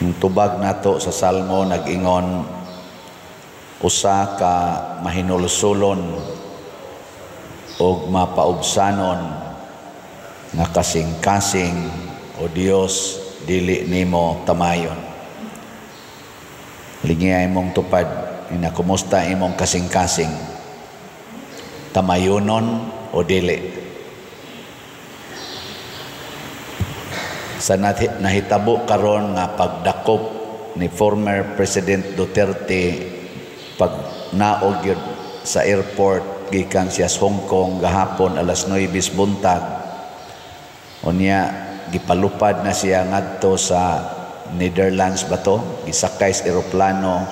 Yung tubag nato sa Salmo nag-ingon, usa ka mahinulsulon o mapaubsanon nga kasing-kasing o Dios dili nimo tamayon. Lingi imong tupad, ina kumusta imong kasing-kasing? Tamayonon o dili? Sa nahitabo karon nga pagdakop ni former President Duterte pag naog yun sa airport gikan siya sa Hong Kong gahapon alas 9 buntag, unya gipalupad na siya ngadto sa Netherlands ba to, gisakay sa eroplano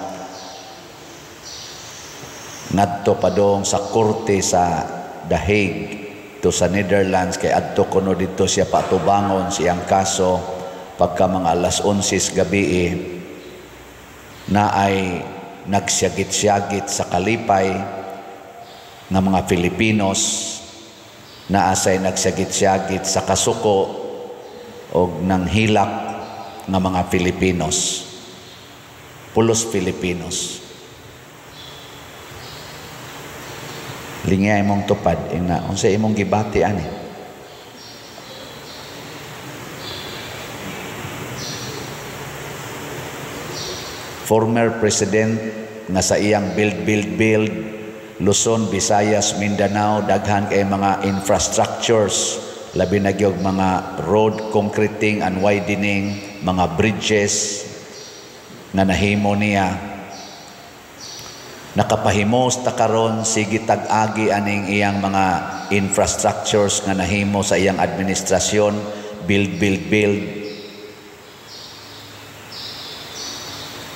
ngadto padong sa korte sa The Hague to sa Netherlands, kay adto kuno dito siya patubangon siyang kaso pagka mga alas 11 gabi na ay nagsyagit-syagit sa kalipay ng mga Filipinos, na asay nagsyagit-syagit sa kasuko o ng hilak ng mga Filipinos, pulos Filipinos. Lingi imong tupad, ina unsa imong gibati ani? Former President nga sa iyang build, Luzon, Visayas, Mindanao, daghan kay mga infrastructures, labi na gyud mga road concreting and widening, mga bridges nga nahimo niya. Nakapahimos ta karon sige tag-agi aning iyang mga infrastructures nga nahimo sa iyang administrasyon, build.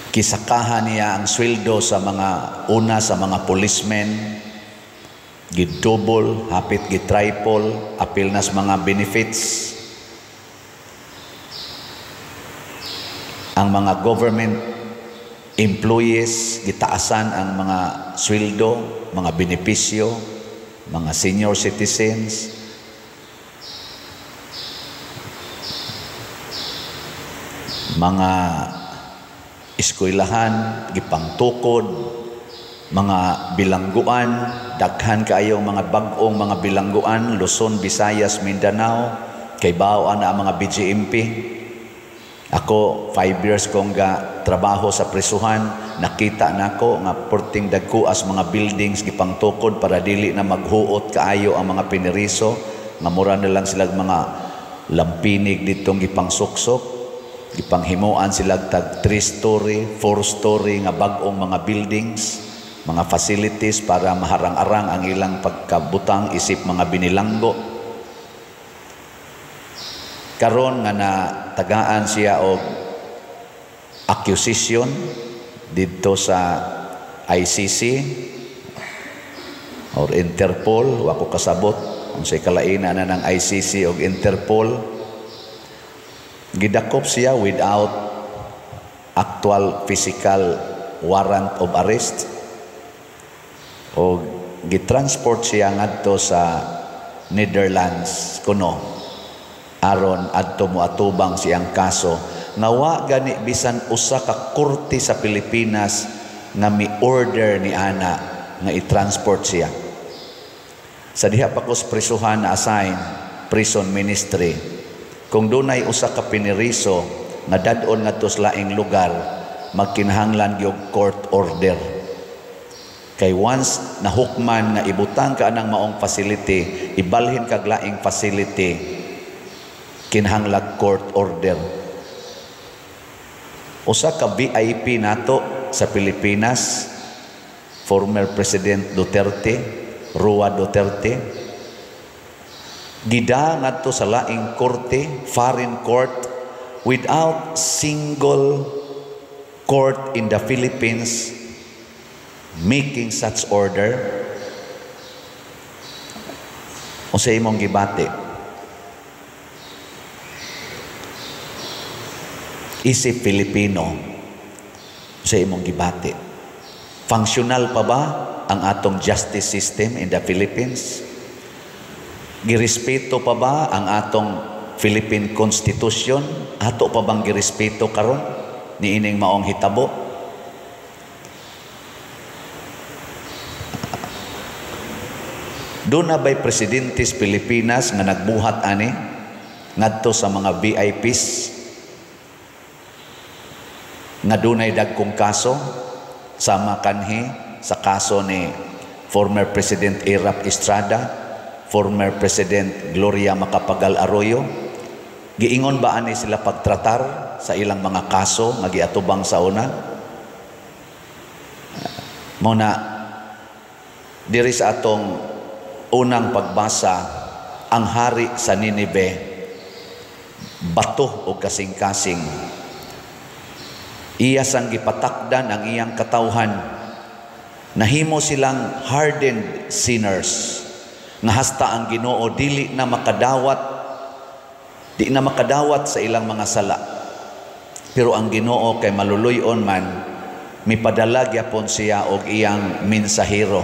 Kisakahan niya ang sweldo sa mga policemen, gid-double, hapit gid-triple, apil nas mga benefits. Ang mga government employees, gitaasan ang mga sweldo, mga benepisyo, mga senior citizens. Mga eskwelahan, gipangtukod, mga bilangguan, daghan kaayong mga bag-ong mga bilangguan, Luzon, Visayas, Mindanao, kay bawaan na ang mga BGMP. Ako, 5 years kong trabaho sa presuhan, nakita nako nga porting dagkuas mga buildings gipangtukod para dili na maghuot kaayo ang mga piniriso, nga mura na lang sila mga lampinig ditong gipangsuksok, gipanghimuan sila tag 3-story, 4-story nga bag-ong mga buildings, mga facilities para maharang-arang ang ilang pagkabutang isip mga binilanggo. Karon nga natagaan siya og accusation dito sa ICC or Interpol, wa ko kasabot unsay kalainan na ng ICC og Interpol. Gidakop siya without actual physical warrant of arrest o gitransport siya ngadto sa Netherlands kuno aron adto moatubang siyang kaso nga wa gani bisan usa ka korte sa Pilipinas nga mi-order ni ana nga i-transport siya. Sa diha pa ko presuhan na assign prison ministry, kung dunay usa ka piniriso nga dadon ngadto sa laing lugar, magkinahanglan gyud court order. Kay once nahukman nga ibutang ka anang maong facility, ibalhin kag laing facility, kinahanglan court order. Usa ka VIP nato sa Pilipinas, former President Duterte, Roa Duterte, gida ngadto sa laing korte, foreign court, without single court in the Philippines making such order. Unsa imong gibati? Isip Filipino sa imong gibati. Functional pa ba ang atong justice system in the Philippines? Girespeto pa ba ang atong Philippine Constitution? Ato pa bang girespeto karon? niining maong hitabo. Doon na ba'y presidente sa Pilipinas nga nagbuhat ani ngadto sa mga VIPs nga dunay dagkong kaso sama kanhi sa kaso ni former President Irap Estrada, former President Gloria Macapagal Arroyo. Giingon ba ani sila pagtratar sa ilang mga kaso nga giatubang sa una? Muna diri sa atong unang pagbasa, ang hari sa Ninive bato o kasing-kasing. Iya sang gipatakdan ang iyang katawhan. Nahimo silang hardened sinners nga hasta ang Ginoo di na makadawat sa ilang mga sala. Pero ang Ginoo kay maluluyon man, mipadala gyapon siya og iyang mensahero.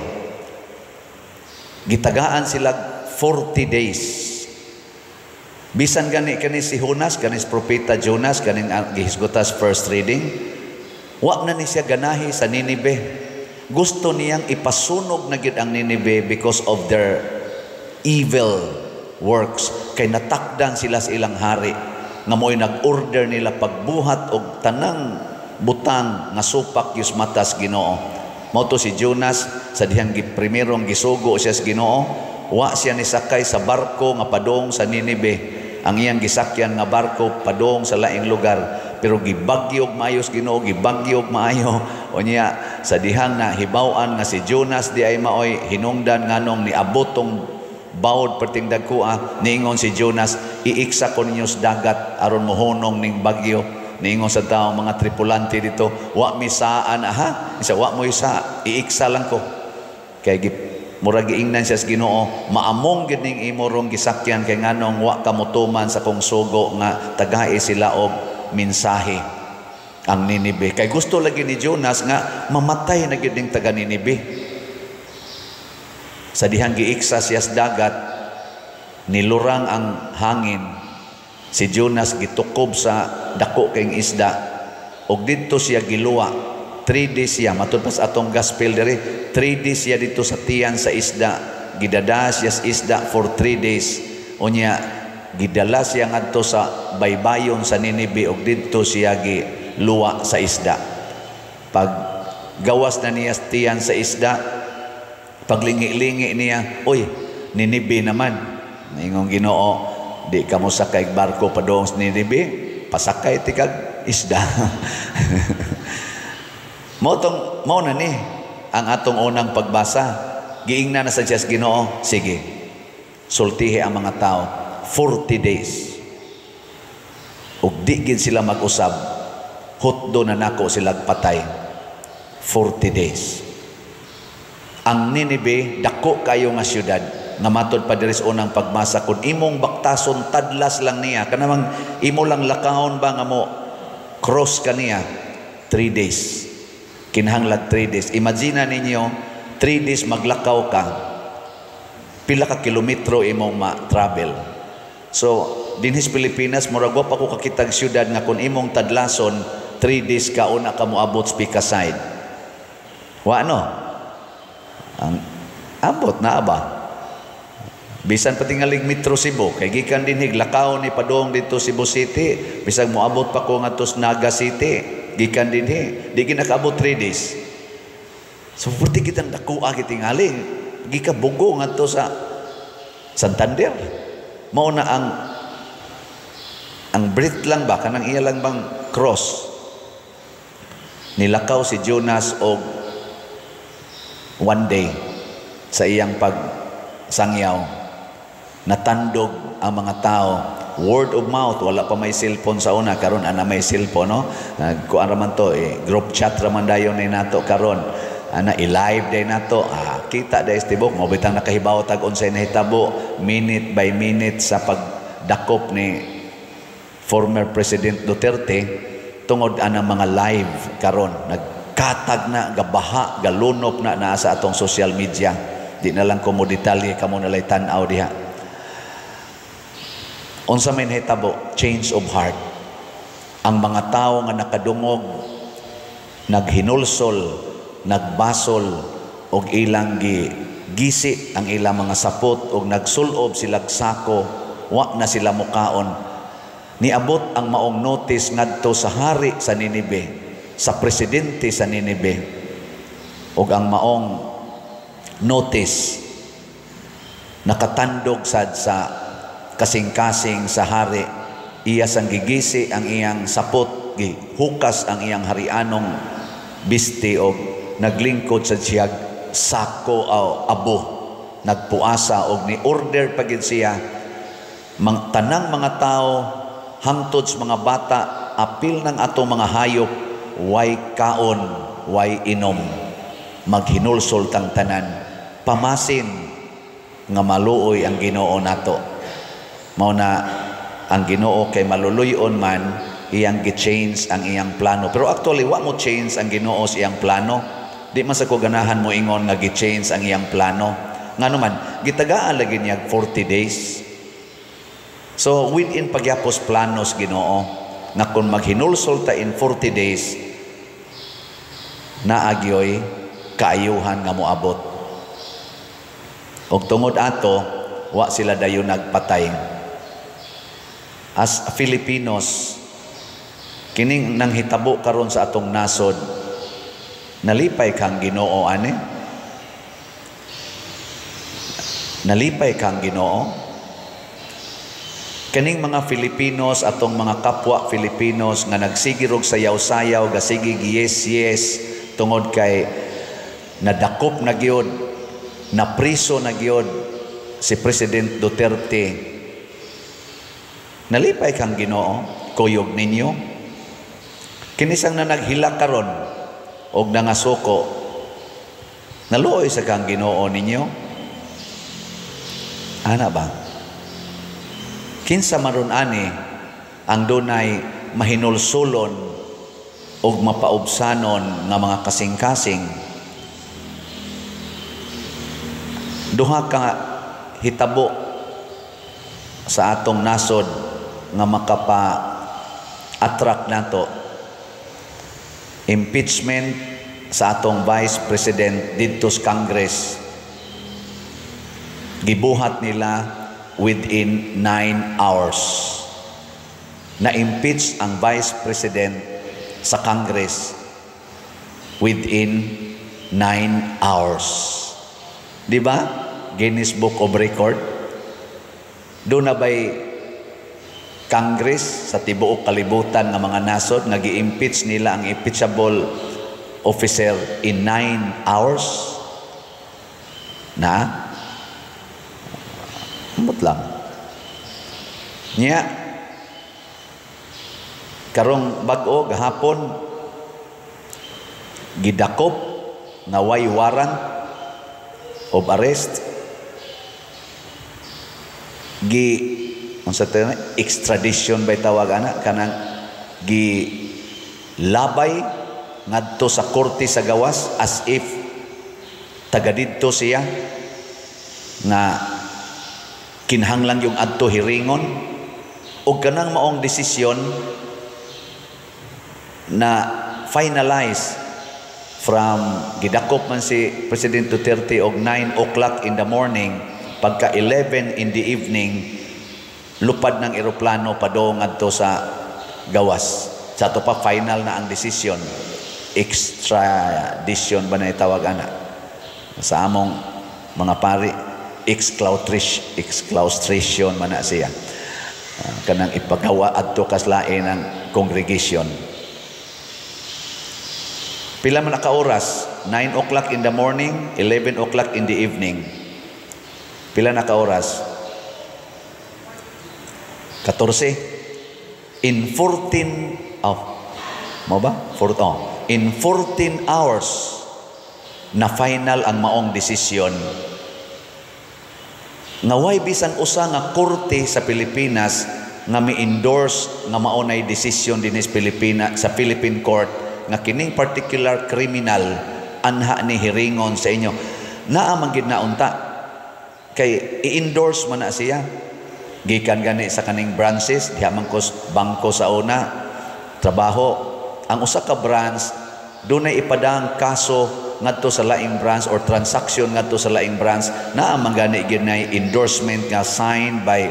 Gitagaan sila 40 days. Bisan gani si Jonas, kanis propeta Jonas, kaning gihisgotas first reading, wa na ni siya ganahi sa Ninive. Gusto niyang ipasunog na gid ang Ninive because of their evil works. Kay natakdan sila sa ilang hari nga mo'y nag-order nila pagbuhat og tanang butang nga supak yus matas Ginoo. Mao to si Jonas sa dihang primerong gisugo siya sa Ginoo, wa siya ni sakay sa barko nga padong sa Ninive. Ang iyang gisakyan nga barko padong sa laing lugar, pero gibagyog maayo sa Ginoo, gibagyog maayo. O niya sa dihang na hibaw-an nga si Jonas di ay maoy hinungdan nganong ni abotong bawod perting dagkua, niingon si Jonas, iiksa ko ninyo sa dagat aron mohunong ning bagyo. Niingon sa tao mga tripulante dito, wa misaan aha, isa wa mo isa, iiksa lang ko. Kay murag giingnan siya sa Ginoo, maamong gid ning imo rong gisakyan kay nganong wa ka motuman sa kong sugo nga tagay sila og mensahe ang Ninive. Kay gusto lagi ni Jonas nga mamatay na gid ning taga Ninive. Sa dihang giiksa siya sa dagat, nilurang ang hangin. Si Jonas gitukob sa dako kayong isda og didto siya giluwa. 3 days siya, matod pa sa atong gospel diri, 3 days siya dito sa tiyan sa isda, gidada siya sa isda for 3 days. O niya, gidala siya ngadto sa baybayon sa Ninive og dito siya giluwa sa isda. Pag gawas na niya sa tiyan sa isda, paglingi-lingi niya, oy, Ninive naman. Ingong Ginoo, di ka mo sakay barko padong sa Ninive, pasakay tikag isda. Mao na ni ang atong unang pagbasa. Giingnan na sa Diyos Ginoo, sige, sultihi ang mga tao 40 days. Ug di gid sila mag-usab, hutdo na nako sila patay 40 days. Ang Ninive dako kayo nga syudad nga matod pa diri sa unang pagbasa, kun imong baktason tadlas lang niya, kanamang imo lang lakahon ba nga mo cross kaniya 3 days. Kinahanglan 3 days. Imagine ninyo, 3 days maglakaw ka, pila ka kilometro imong ma-travel. So, dinhis Pilipinas, murag wa pa ko kakitag syudad nga kung imong tadlason, 3 days ka, una ka moabot sa Pikaside. Wa no? Ang abot na ba? Bisan pati nga Metro Cebu, kay gikan dinhig lakaw ni padong dito Cebu City, bisag moabot pa ko nga tos Naga City. Gikan din di ginakaabot 3 days. So purti kitang dakuha kitingali, gikabugo nga to sa Santander. Mao na ang breath lang ba kanang iya lang bang cross. Nilakaw si Jonas og 1 day sa iyang pagsangyaw. Natandog ang mga tao. Word of mouth, wala pa may cellphone sa una, karon ana may cellphone, no? Kuan raman to, group chat raman dayon ni nato karon. Ana i-live day nato. Kita day tibok mo bitang nakahibaw tag unsay nahitabo minute by minute sa pagdakop ni former President Duterte tungod ana mga live karon. Nagkatag na, gabaha, galunop na naa sa atong social media. Di na lang ko mo detalye kamo nalay tan-aw diha. Unsa may nahitabo? Change of heart. ang mga tao nga nakadungog naghinulsol, nagbasol og ilang gisi ang ilang mga sapot og nagsulob silag sako, wa na sila mukaon. Niabot ang maong notice ngadto sa hari sa Ninibe, sa presidente sa Ninibe, og ang maong notice nakatandog sad sa kasing-kasing sa hari. Iya sang gigisi ang iyang sapot, gihukas ang iyang harianong bisti og naglingkod sa siyag sako o abo, nagpuasa og ni order pagid siya tanang mga tao hangtod sa mga bata, apil ng atong mga hayop, way kaon, way inom, maghinulsol tang tanan, pamasin nga maluoy ang Ginoo nato. Mao na ang Ginoo kay maluluyon man, iyang gi-change ang iyang plano. Pero actually, wa mo change ang Ginoo sa iyang plano. Di man sa ko ganahan mo ingon nga gi-change ang iyang plano. Nga naman, gitagaan lagi niya 40 days. So, within pagyapos planos Ginoo, na kung maghinulsol ta in 40 days, naagyoy kaayuhan nga moabot. Og tungod ato, wa sila dayon nagpatay. As Filipinos, kining nang hitabo karon sa atong nasod, nalipay kang Ginoo ani? Nalipay kang Ginoo? Kining mga Filipinos, atong mga kapwa Filipinos nga nagsigirog sayaw-sayaw, gasigig yes tungod kay nadakop na gyud, na priso na gyud si President Duterte. Nalipay kang Ginoo, kuyog ninyo. Kinisang na naghila karon og nangasuko, naluoy sa kang Ginoo ninyo. Ana ba? Kinsa maron ani ang dunay mahinulsulon og mapaubsanon nga mga kasing-kasing. Duha ka hitabo sa atong nasod nga makapa-attract nato. Impeachment sa atong Vice President dito sa Congress. Gibuhat nila within 9 hours. Na-impeach ang Vice President sa Congress within 9 hours. Di ba? Guinness Book of Record. Doon na ba'y Congress sa tibuok kalibutan ng mga nasod, nag-i-impeach nila ang impeachable officer in 9 hours? Na? Umot lang. Nya, karong bag-o, gahapon, gidakop na way warrant of arrest, extradition by tawag ana, kanang labay ngadto sa korte sa gawas as if taga didto siya nga kinahanglan yung adto hiringon, o kanang maong desisyon na finalize from gidakop man si President Duterte og 9 o'clock in the morning, pagka 11 in the evening lupad ng eroplano padong adto sa gawas. Sa ato pa final na ang desisyon, extradition ba na itawag ana sa among mga pari, exclaustration man na siya, kanang ipagawa adto kaslain ng congregation. Pila man ka oras? 9 o'clock in the morning, 11 o'clock in the evening. Pila na ka oras? 14. In 14 in 14 hours na final ang maong desisyon. Naway bisan usa nga korte sa Pilipinas nga mi-endorse nga maunay desisyon dinis Pilipinas sa Philippine Court nga kining particular criminal anha ni hiringon sa inyo. Naa man gid naunta kay i-endorse man na siya. Gikan gani sa kaning branches, diha man ko bangko sa una, trabaho. Ang usa ka branch dunay ipadang kaso ngadto sa laing branch or transaction ngadto sa laing branch na ang gani ginay endorsement nga signed by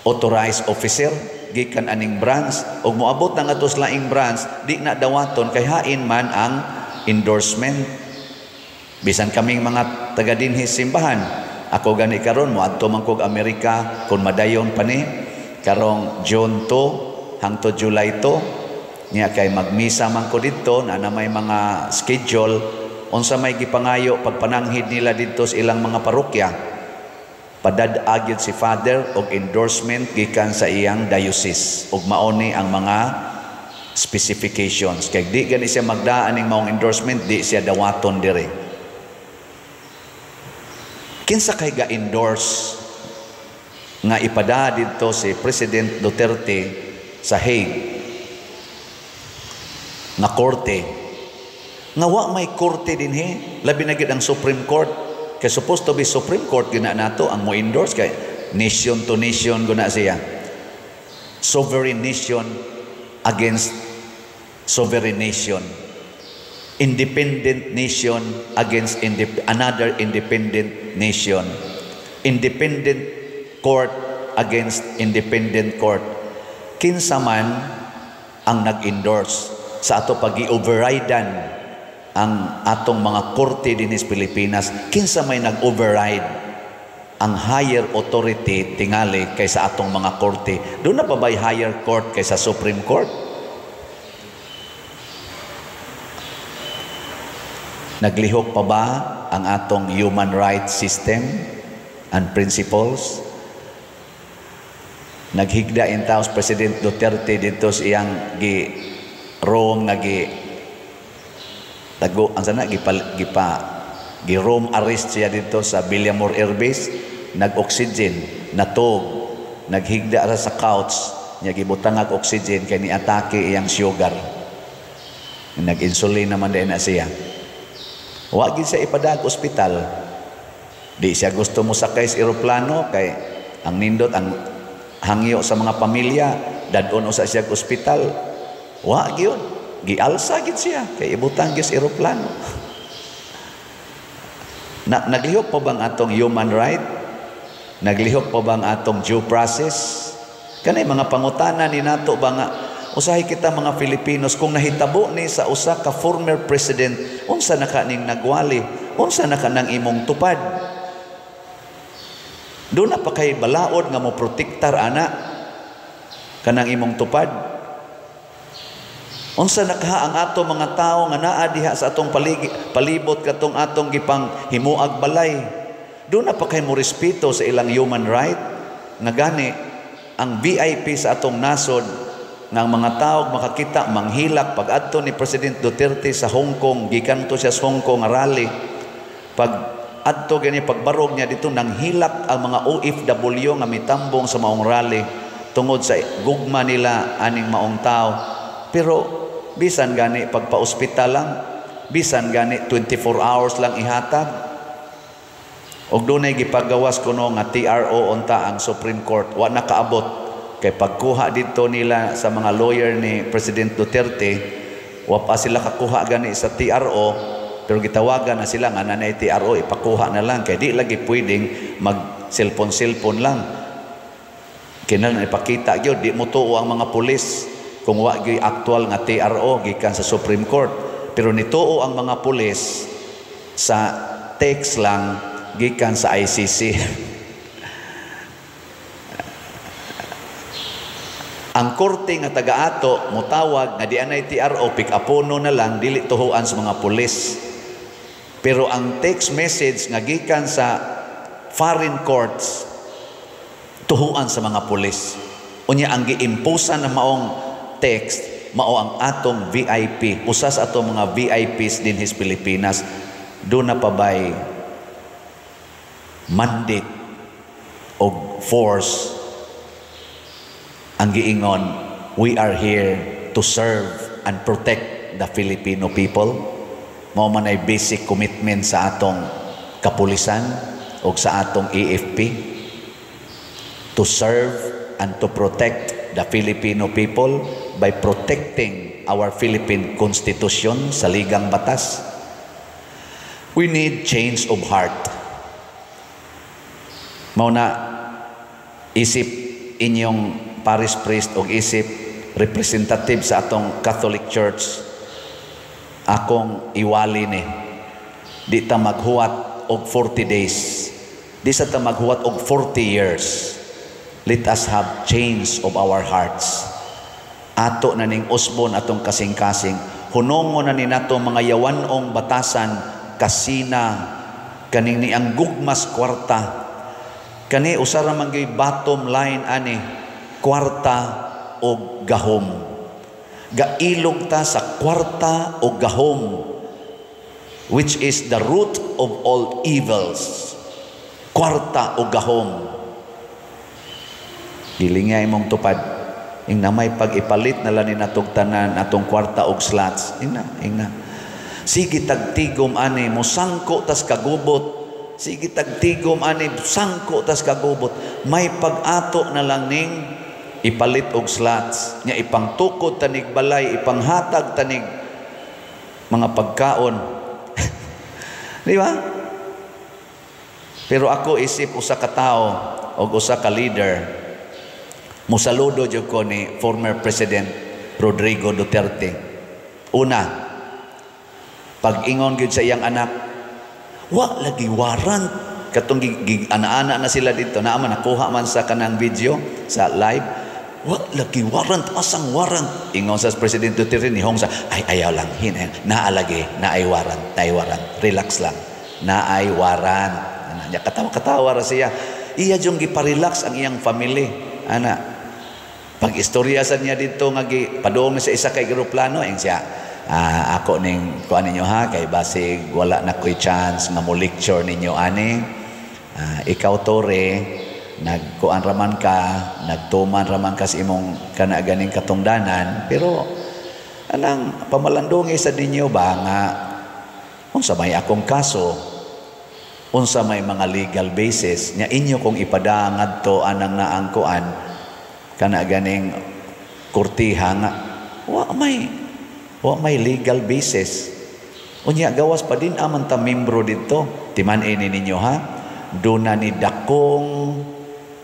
authorized officer gikan aning branch ug moabot na ngadto sa laing branch di na dawaton kay hain man ang endorsement. Bisan kaming mga taga dinhi simbahan, ako gani karon moadto man kog Amerika kun madayon pa ni karong June 2 hangtod July 2 niya kay magmisa man ko didto na may mga schedule unsa may gipangayo pagpananghid nila didto sa ilang mga parokya. Padad-agid si Father og endorsement gikan sa iyang diocese ug mauni ang mga specifications kay di gani siya magdaan ning maong endorsement, di siya dawaton dire. Kinsa kay ga-endorse nga ipada didto si President Duterte sa Hague nga korte nga wa may korte dinhi, labi na gid ang Supreme Court kay supposed to be Supreme Court gina nato ang mo endorse kay nation to nation guna siya, sovereign nation against sovereign nation, independent nation against another independent nation, independent court against independent court. Kinsa man ang nag-endorse sa ato pag-i-overridean ang atong mga korte dinhi sa Pilipinas? Kinsa may nag-override ang higher authority tingali kaysa atong mga korte? Doon na pa ba'y higher court kaysa Supreme Court? Naglihok pa ba ang atong human rights system and principles? Naghigda in taos President Duterte dito sa iyang Rome nga tago ang sana Rome arrest siya dito sa Villamor Air Base, nag-oxygen, natog, naghigda ra sa couch, niya gibutang ang oxygen kay ni-atake iyang sugar. Nag-insulin naman din na siya. Wa gid siya ipadag ospital. Di siya gusto mo sakay sa eroplano kay ang nindot ang hangyo sa mga pamilya, dadon usa siya sa ospital. Wa gyud. Gialsa gid siya kay ibutang gyud sa eroplano. Naglihok pa bang atong human right? Naglihok pa bang atong due process? Kanay mga pangutana ni nato ba nga usahay kita mga Filipinos kung nahitabo ni sa usa ka former president, unsa na kaning nagwali, unsa na kanang imong tupad? Doon na pa kay balaod nga mo protektar ana kanang imong tupad. Unsa nakaha ang ato mga tao nga naa diha sa atong palibot katong atong gipang himuag balay. Doon na pa kay mo respeto sa ilang human right nga gani ang VIP sa atong nasod nga ang mga tao makakita manghilak pag adto ni President Duterte sa Hong Kong, gikan to siya sa Hong Kong rally. Pag adto gani pagbarog niya dito nang hilak ang mga OFW nga mitambong sa maong rally tungod sa gugma nila aning maong tao. Pero bisan gani pagpa-ospital lang, bisan gani 24 hours lang ihatag. Og dunay gipagawas kuno nga TRO unta ang Supreme Court, wa nakaabot kay pagkuha dito nila sa mga lawyer ni President Duterte, wa pa sila kakuha gani sa TRO, pero gitawagan na sila nga nanay TRO ipakuha na lang kay di lagi pwedeng mag cellphone lang. Kinahanglan ipakita gyud di mo tuo ang mga pulis kung wa gyud actual nga TRO gikan sa Supreme Court, pero nituo ang mga pulis sa text lang gikan sa ICC. Ang korte nga taga-ato mutawag nga di anay TRO, pick-upono na lang, dili tuhuan sa mga pulis. Pero ang text message nga gikan sa foreign courts tuhuan sa mga pulis. Unya ang giimposan na maong text mao ang atong VIP, usas atong mga VIPs din his Pilipinas. Do na pa bay mandate o force ang giingon, we are here to serve and protect the Filipino people. Mao man ay basic commitment sa atong kapulisan o sa atong AFP, to serve and to protect the Filipino people. by protecting our Philippine Constitution, saligang batas. We need change of heart. Mauna, isip inyong parish priest o isip representative sa atong Catholic Church, akong iwali ni, di ta maghuwat og 40 days, di sa ta maghuwat og 40 years. Let us have change of our hearts. Ato na ning usbon atong kasing-kasing, hunongon na ni nato mga yawanong batasan, kasina, kaning ni ang gugmas kwarta, kani usara man gyud bottom line ani, kwarta o gahom. Gailog ta sa kwarta o gahom, which is the root of all evils. Kwarta o gahom. Gilingay mong tupad, ing na may pag-ipalit na lang ni natong tanan atong kwarta og slots. Ingna. Sige tagtigom ani mo sangko tas kagubot. Sige tagtigom ani sangko tas kagubot. May pag-ato na lang ning ipalit og slots. Nya ipangtukod tanig balay, ipanghatag tanig mga pagkaon. Di ba? Pero ako isip usa ka tao o usa ka leader, musaludo jud ko ni former President Rodrigo Duterte. Una, pag-ingon gyud sa iyang anak, wa lagi warrant. Katong ana-ana na sila dito, naaman nakuha man sa kanang video sa live, wa lagi warrant, asang warrant. Ingon sa President Duterte ni Hong sa, ay ayaw lang, naalagi, naay warrant, relax lang, naay warrant. Nya katawa-katawa ra siya. Iya jung giparelax ang iyang family. Ana, pag-istorya sa niya dito nga padung sa isa kay eroplano ing siya, ako ning kuan ninyo ha, kay basig wala na ko'y chance nga mo lecture ninyo ani. Ikaw tore, nagkuan raman ka, nagtuman raman ka sa imong kana ganing katungdanan, pero anang pamalandungi sa ninyo ba nga unsa may akong kaso, unsa may mga legal basis nya inyo kung ipadangad to anang naangkuan kana ganing kurtiha nga wa may legal basis. Unya gawas pa din aman ta membro dito, timan-ini ninyo ha, do na ni dakong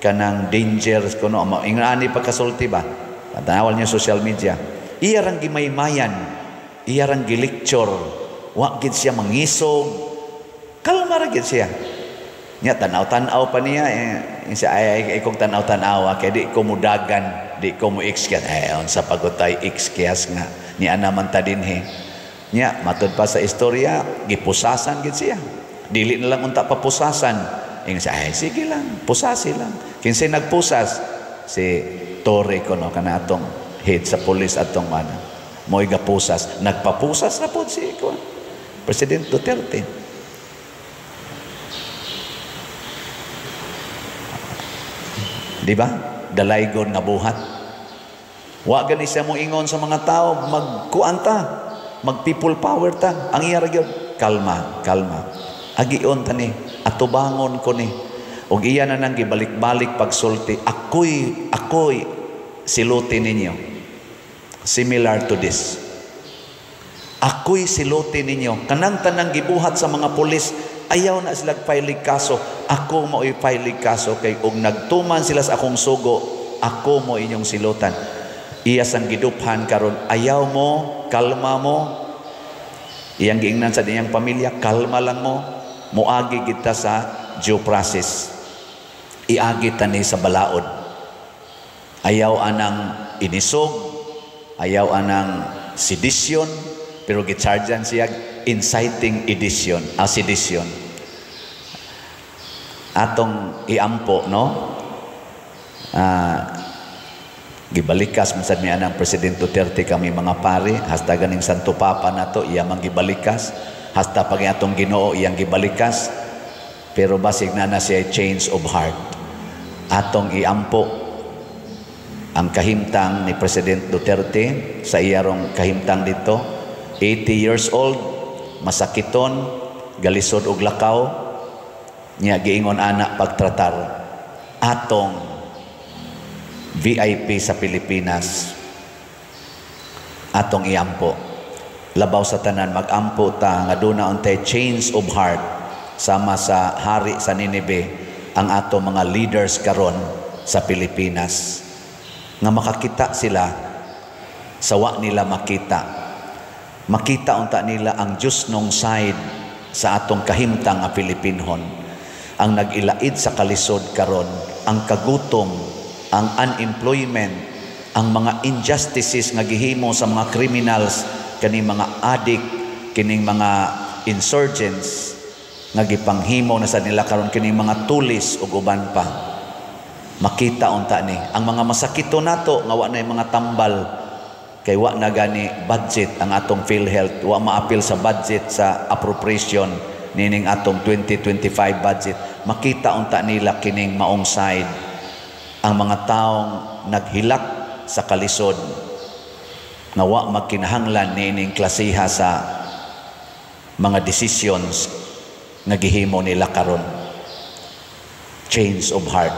kanang dangers kuno ingani pagkasulti ba, patanawal niyo social media, iya rang gimaymayan, iya rang gilecture, wa gid siya mangisog, kalma ra gid siya. Nya tanaw-tanaw pa niya siya ay kung tanaw-tanaw kay di ko mudagan, di ko mo excuse sa pagutay excuse nga ni ana man ta dinhi. Nya matud pa sa istorya gipusasan gid siya, dili na lang unta papusasan siya sige lang pusasi lang. Kinsay nagpusas? Si Torre kuno kana atong head sa police atong mana mo'y gapusas, nagpapusas na po si President Duterte. Di ba? Dalaygon nga buhat. Wa gani siya mo ingon sa mga tao, magkuanta, mag people power ta. Ang iya ra gyud, kalma. Agion ta ni, atubangon ko ni. Og iya na nang gibalik-balik pagsulti, ako'y siluti ninyo. Similar to this. Ako'y siluti ninyo. Kanang tanang gibuhat sa mga pulis, ayaw na sila pailig kaso, ako mo ipailig kaso kay og nagtuman sila sa akong sugo, ako mo inyong silutan. Iya sang giduphan karon, ayaw mo, kalma mo. Iyang giingnan sa diyang pamilya, kalma lang mo. Muagi kita sa due process. Iagi tani sa balaod. Ayaw anang inisog, ayaw anang sedisyon, pero gicharjan siya inciting sedition. Atong iampo no, gibalikas man sad mi anang President Duterte kami mga pari, hasta ganing Santo Papa nato iya man gibalikas, hasta pag atong Ginoo iyang gibalikas, pero basig na siya change of heart. Atong iampo ang kahimtang ni President Duterte sa iyarong kahimtang dito, 80 years old, masakiton, galisod og lakaw, niya giingon ana pagtratar atong VIP sa Pilipinas. atong iampo. Labaw sa tanan magampo ta nga duna untay change of heart sama sa hari sa Ninibe ang ato mga leaders karon sa Pilipinas, nga makakita sila sa wa nila makita unta nila ang Diyos nung side sa atong kahimtang nga Pilipinhon, ang nag-ilaid sa kalisod karon, ang kagutom, ang unemployment, ang mga injustices nga gihimo sa mga criminals, kaning mga addict, kining mga insurgents nga gipanghimo na sa nila karon, kining mga tulis ug uban pa. Makita unta ni ang mga masakito nato nga wa na mga tambal, kay wa na gani budget ang atong PhilHealth, wa maapil sa budget sa appropriation nining atong 2025 budget. Makita unta nila kining maong side, ang mga taong naghilak sa kalisod nga wa magkinahanglan nining klasiha sa mga decisions nga gihimo nila karon. Change of heart.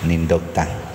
Nindog ta.